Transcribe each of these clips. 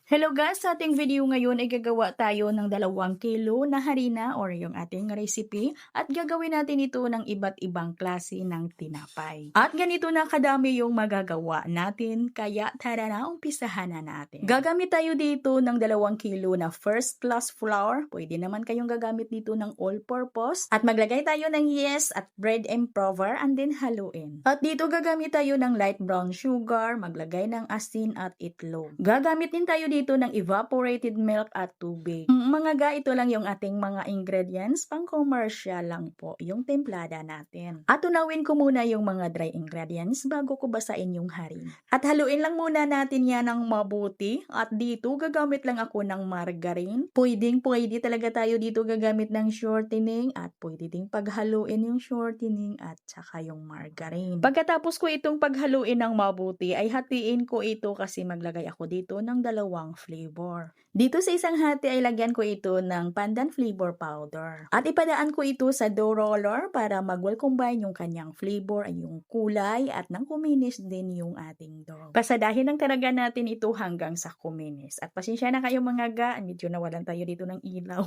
Hello guys! Sa ating video ngayon ay gagawa tayo ng 2 kilo na harina or yung ating recipe at gagawin natin ito ng iba't ibang klase ng tinapay. At ganito na kadami yung magagawa natin kaya tara na umpisahan na natin. Gagamit tayo dito ng 2 kilo na first class flour. Pwede naman kayong gagamit dito ng all-purpose. At maglagay tayo ng yeast at bread improver and then haluin. At dito gagamit tayo ng light brown sugar, maglagay ng asin at itlog. Gagamit din tayo dito ng evaporated milk at tubig. Mga ga, ito lang yung ating mga ingredients, pang commercial lang po yung templada natin. At tunawin ko muna yung mga dry ingredients bago ko basain yung harina. At haluin lang muna natin yan ng mabuti. At dito gagamit lang ako ng margarine. Pwede talaga tayo dito gagamit ng shortening at pwede ding paghaluin yung shortening at saka yung margarine. Pagkatapos ko itong paghaluin ng mabuti ay hatiin ko ito kasi maglagay ako dito ng 2 flavor. Dito sa isang hati ay lagyan ko ito ng pandan flavor powder. At ipadaan ko ito sa dough roller para mag-well combine yung kanyang flavor ay yung kulay at nang kuminis din yung ating dough. Pasadahin lang talaga natin ito hanggang sa kuminis. At pasensya na kayo mga ga, medyo nawalan tayo dito ng ilaw.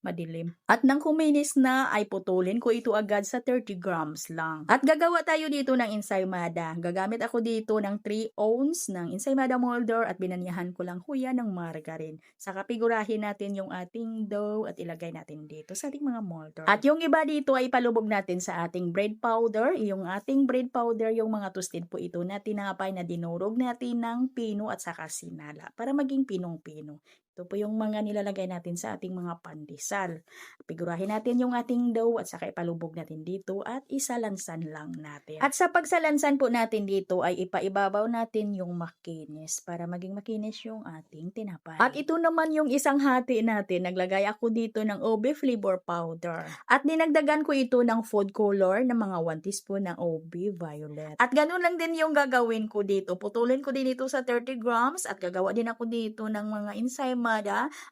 Madilim. At nang kuminis na ay putulin ko ito agad sa 30 grams lang. At gagawa tayo dito ng ensaymada. Gagamit ako dito ng 3 ounce ng ensaymada molder at binanyahan ko lang huya ng margarine. Saka pigurahin natin yung ating dough at ilagay natin dito sa ating mga molder. At yung iba dito ay palubog natin sa ating bread powder. Yung ating bread powder, yung mga toasted po ito na tinapay na dinurog natin ng pino at saka sinala para maging pinong-pino. Ito po yung mga nilalagay natin sa ating mga pandesal. Pigurahin natin yung ating dough at saka ipalubog natin dito at isalansan lang natin. At sa pagsalansan po natin dito ay ipaibabaw natin yung makinis para maging makinis yung ating tinapay. At ito naman yung isang hati natin. Naglagay ako dito ng OB flavor powder. At dinagdagan ko ito ng food color na mga 1 teaspoon ng OB violet. At ganun lang din yung gagawin ko dito. Putulin ko din ito sa 30 grams at gagawa din ako dito ng mga ensaymada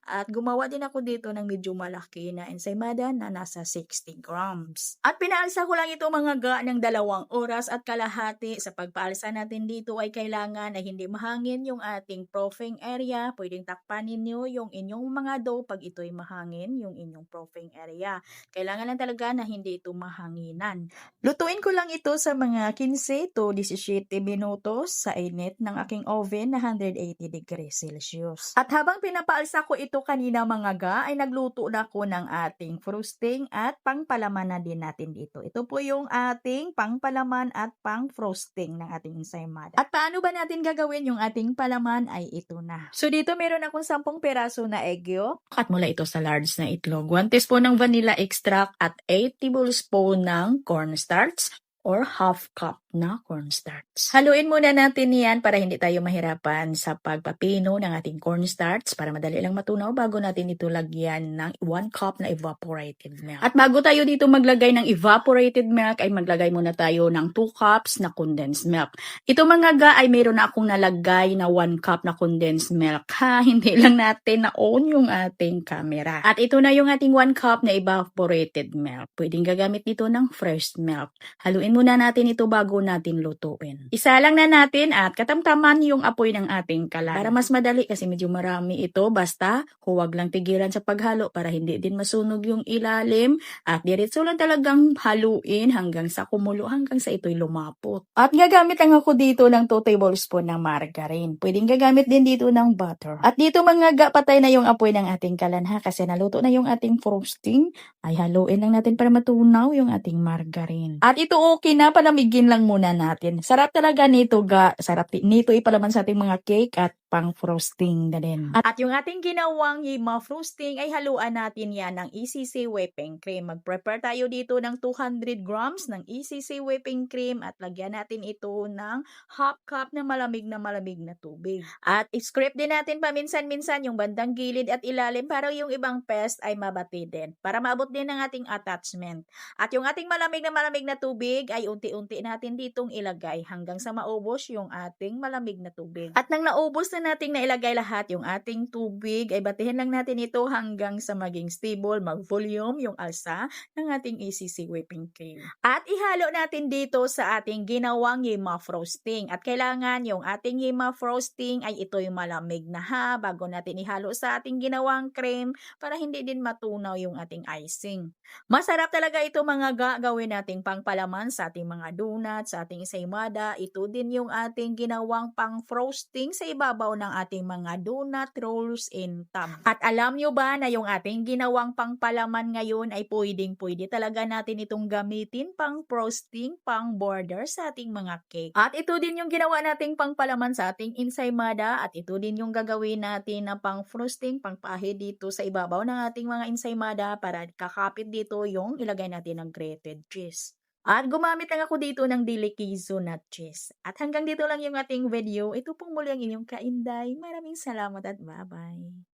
at gumawa din ako dito ng medyo malaki na ensaymada na nasa 60 grams. At pinaalsa ko lang ito mga ga ng 2 oras at kalahati. Sa pagpaalsa natin dito ay kailangan na hindi mahangin yung ating proofing area. Pwedeng takpan ninyo yung inyong mga dough pag ito'y mahangin, yung inyong proofing area. Kailangan lang talaga na hindi ito mahanginan. Lutuin ko lang ito sa mga 15 to 17 minutos sa init ng aking oven na 180 degrees Celsius. At habang pinapaalsa ko ito kanina mga ga, ay nagluto na ako ng ating frosting at pangpalaman na din natin dito. Ito po yung ating pangpalaman at pang-frosting ng ating ensaymada. At paano ba natin gagawin yung ating palaman ay ito na. So dito meron akong 10 peraso na egg yolk. At mula ito sa large na itlog. 1 teaspoon ng vanilla extract at 8 tablespoon ng cornstarch or half cup na cornstarch. Haluin muna natin yan para hindi tayo mahirapan sa pagpapino ng ating cornstarch para madali lang matunaw bago natin ito lagyan ng 1 cup na evaporated milk. At bago tayo dito maglagay ng evaporated milk ay maglagay muna tayo ng 2 cups na condensed milk. Ito mga ga ay meron na akong nalagay na 1 cup na condensed milk. Hindi lang natin na-on yung ating camera. At ito na yung ating 1 cup na evaporated milk. Pwedeng gagamit dito ng fresh milk. Haluin muna natin ito bago natin lutuin. Isa lang na natin at katamtaman yung apoy ng ating kalan. Para mas madali kasi medyo marami ito. Basta huwag lang tigilan sa paghalo para hindi din masunog yung ilalim. At diretso lang talagang haluin hanggang sa kumulo, hanggang sa ito'y lumapot. At gagamit lang ako dito ng 2 tablespoon ng margarine. Pwedeng gagamit din dito ng butter. At dito mga ga, patay na yung apoy ng ating kalan ha kasi naluto na yung ating frosting. Ay haluin lang natin para matunaw yung ating margarine. At ito okay na, palamigin lang muna natin. Sarap talaga nito ga. Sarap nito ipalaman sa ating mga cake at pang frosting na din. At yung ating ginawang mga frosting ay haluan natin yan ng ECC whipping cream. Mag-prepare tayo dito ng 200 grams ng ECC whipping cream at lagyan natin ito ng half cup na malamig na tubig. At scrape din natin paminsan-minsan yung bandang gilid at ilalim para yung ibang pest ay mabati din. Para maabot din ng ating attachment. At yung ating malamig na tubig ay unti-unti natin ditong ilagay hanggang sa maubos yung ating malamig na tubig. At nang naubos na nating nailagay lahat yung ating tubig, ay batihin lang natin ito hanggang sa maging stable, mag-volume yung alsa ng ating ECC whipping cream. At ihalo natin dito sa ating ginawang yema frosting. At kailangan yung ating yema frosting ay ito'y malamig na bago natin ihalo sa ating ginawang cream para hindi din matunaw yung ating icing. Masarap talaga ito mga gagawin nating pangpalaman sa ating mga donut, sa ating ensaymada. Ito din yung ating ginawang pang frosting sa ibabaw ng ating mga donut rolls in tub. At alam nyo ba na yung ating ginawang pangpalaman ngayon ay pwedeng-pwede talaga natin itong gamitin pang frosting, pang border sa ating mga cake. At ito din yung ginawa nating pangpalaman sa ating ensaymada at ito din yung gagawin natin na pang frosting, pangpahid dito sa ibabaw ng ating mga ensaymada para kakapit dito yung ilagay natin ng grated cheese. At gumamit lang ako dito ng delicazo nut cheese. At hanggang dito lang yung ating video. Ito pong muli ang inyong kainday. Maraming salamat at bye-bye.